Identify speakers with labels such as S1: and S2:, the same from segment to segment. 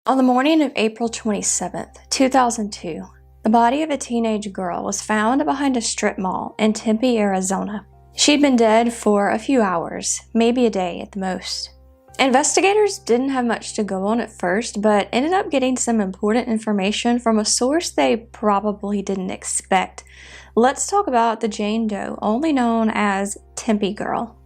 S1: On the morning of April 27th, 2002, the body of a teenage girl was found behind a strip mall in Tempe, Arizona. She'd been dead for a few hours, maybe a day at the most. Investigators didn't have much to go on at first, but ended up getting some important information from a source they probably didn't expect. Let's talk about the Jane Doe, only known as Tempe Girl.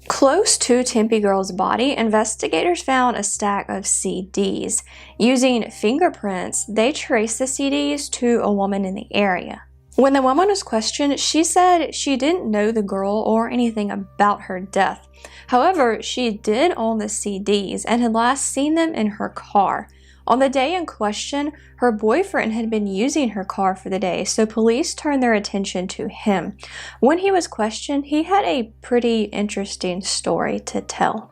S1: Close to Tempe Girl's body, investigators found a stack of CDs. Using fingerprints, they traced the CDs to a woman in the area. When the woman was questioned, she said she didn't know the girl or anything about her death. However, she did own the CDs and had last seen them in her car. On the day in question, her boyfriend had been using her car for the day, so police turned their attention to him. When he was questioned, he had a pretty interesting story to tell.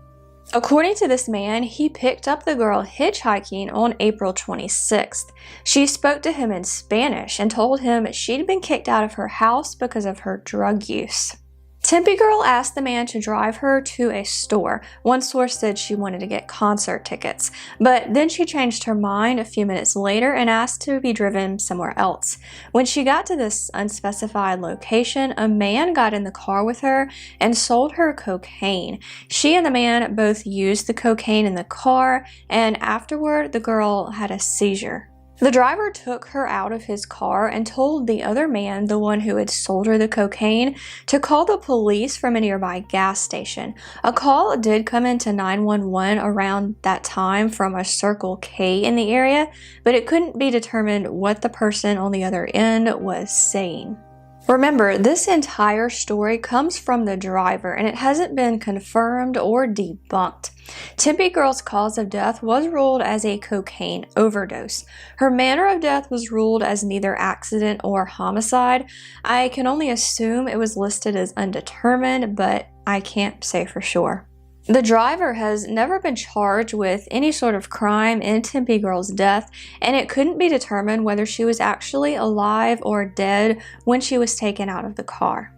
S1: According to this man, he picked up the girl hitchhiking on April 26th. She spoke to him in Spanish and told him she'd been kicked out of her house because of her drug use. Tempe Girl asked the man to drive her to a store. One source said she wanted to get concert tickets, but then she changed her mind a few minutes later and asked to be driven somewhere else. When she got to this unspecified location, a man got in the car with her and sold her cocaine. She and the man both used the cocaine in the car, and afterward, the girl had a seizure. The driver took her out of his car and told the other man, the one who had sold her the cocaine, to call the police from a nearby gas station. A call did come into 911 around that time from a Circle K in the area, but it couldn't be determined what the person on the other end was saying. Remember, this entire story comes from the driver, and it hasn't been confirmed or debunked. Tempe Girl's cause of death was ruled as a cocaine overdose. Her manner of death was ruled as neither accident or homicide. I can only assume it was listed as undetermined, but I can't say for sure. The driver has never been charged with any sort of crime in Tempe Girl's death, and it couldn't be determined whether she was actually alive or dead when she was taken out of the car.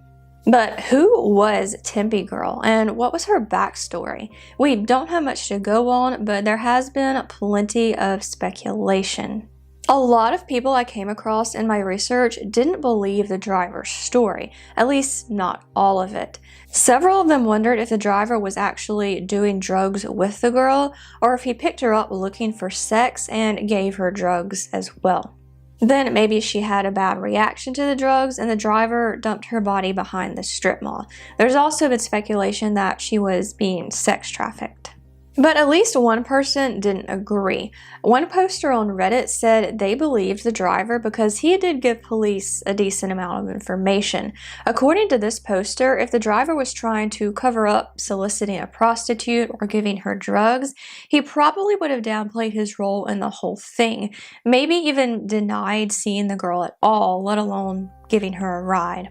S1: But who was Tempe Girl, and what was her backstory? We don't have much to go on, but there has been plenty of speculation. A lot of people I came across in my research didn't believe the driver's story, at least not all of it. Several of them wondered if the driver was actually doing drugs with the girl, or if he picked her up looking for sex and gave her drugs as well. Then maybe she had a bad reaction to the drugs and the driver dumped her body behind the strip mall. There's also been speculation that she was being sex trafficked. But at least one person didn't agree. One poster on Reddit said they believed the driver because he did give police a decent amount of information. According to this poster, if the driver was trying to cover up soliciting a prostitute or giving her drugs, he probably would have downplayed his role in the whole thing, maybe even denied seeing the girl at all, let alone giving her a ride.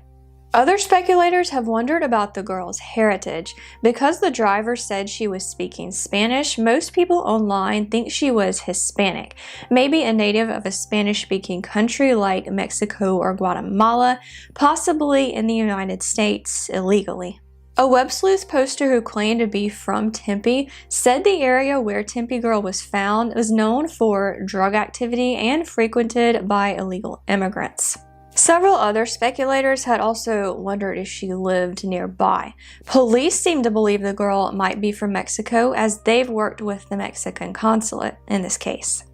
S1: Other speculators have wondered about the girl's heritage. Because the driver said she was speaking Spanish, most people online think she was Hispanic, maybe a native of a Spanish-speaking country like Mexico or Guatemala, possibly in the United States illegally. A web sleuth poster who claimed to be from Tempe said the area where Tempe Girl was found was known for drug activity and frequented by illegal immigrants. Several other speculators had also wondered if she lived nearby. Police seem to believe the girl might be from Mexico, as they've worked with the Mexican consulate in this case.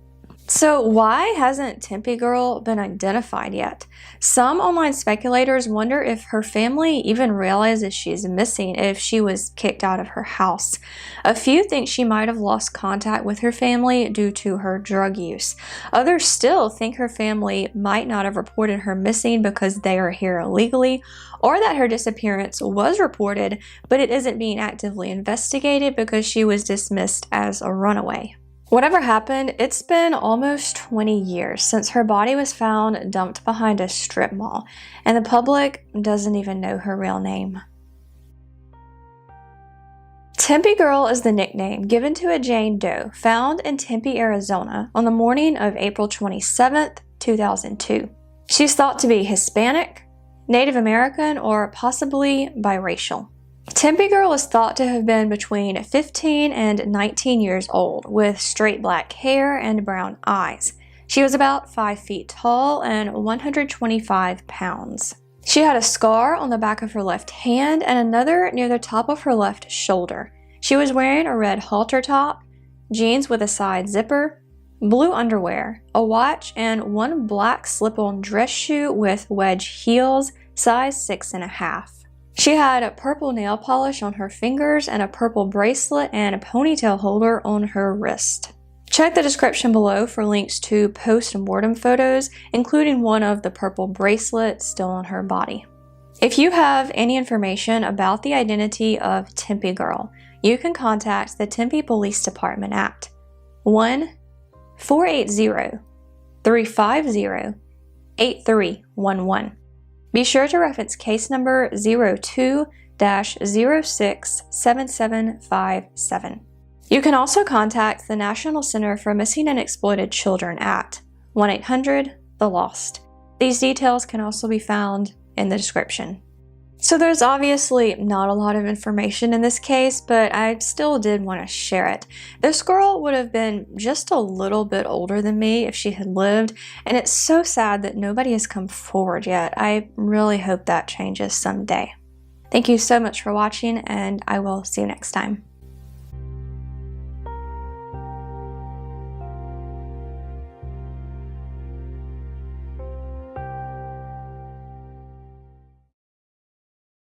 S1: So why hasn't Tempe Girl been identified yet? Some online speculators wonder if her family even realizes she's missing if she was kicked out of her house. A few think she might have lost contact with her family due to her drug use. Others still think her family might not have reported her missing because they are here illegally, or that her disappearance was reported, but it isn't being actively investigated because she was dismissed as a runaway. Whatever happened, it's been almost 20 years since her body was found dumped behind a strip mall, and the public doesn't even know her real name. Tempe Girl is the nickname given to a Jane Doe found in Tempe, Arizona on the morning of April 27th, 2002. She's thought to be Hispanic, Native American, or possibly biracial. Tempe Girl is thought to have been between 15 and 19 years old, with straight black hair and brown eyes. She was about 5 feet tall and 125 pounds. She had a scar on the back of her left hand and another near the top of her left shoulder. She was wearing a red halter top, jeans with a side zipper, blue underwear, a watch, and one black slip-on dress shoe with wedge heels, size 6.5. She had a purple nail polish on her fingers and a purple bracelet and a ponytail holder on her wrist. Check the description below for links to post-mortem photos, including one of the purple bracelet still on her body. If you have any information about the identity of Tempe Girl, you can contact the Tempe Police Department at 1-480-350-8311. Be sure to reference case number 02-067757. You can also contact the National Center for Missing and Exploited Children at 1-800-THE-LOST. These details can also be found in the description. So there's obviously not a lot of information in this case, but I still did want to share it. This girl would have been just a little bit older than me if she had lived, and it's so sad that nobody has come forward yet. I really hope that changes someday. Thank you so much for watching, and I will see you next time.